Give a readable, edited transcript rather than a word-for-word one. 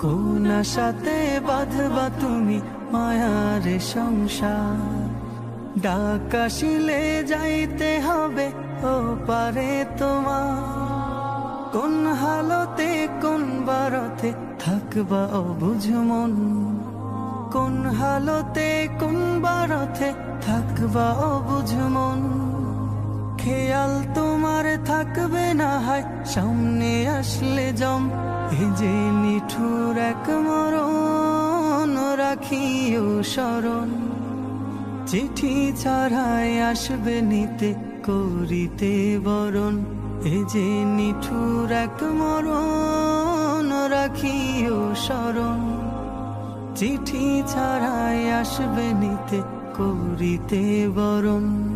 কোন আশাতে বাঁধবা তুমি মায়ার সংসার। ডাক আসিলে যাইতে হবে ও পারে তোমার। কোন হালতে কোন বারতে থাকবা অবুঝ মন। কোন হালতে কোন বারতে থাকবা অবুঝ মন। খেয়াল তোমার থাকবে না হয় সামনে আসলে জম। এ যে নিঠুর এক মরণ রাখিও স্মরণ। চিঠি ছাড়াই আসবে নিতে করিতে বরণ। এ যে নিঠুর এক মরণ রাখিও স্মরণ। চিঠি ছাড়াই আসবে নিতে করিতে বরণ।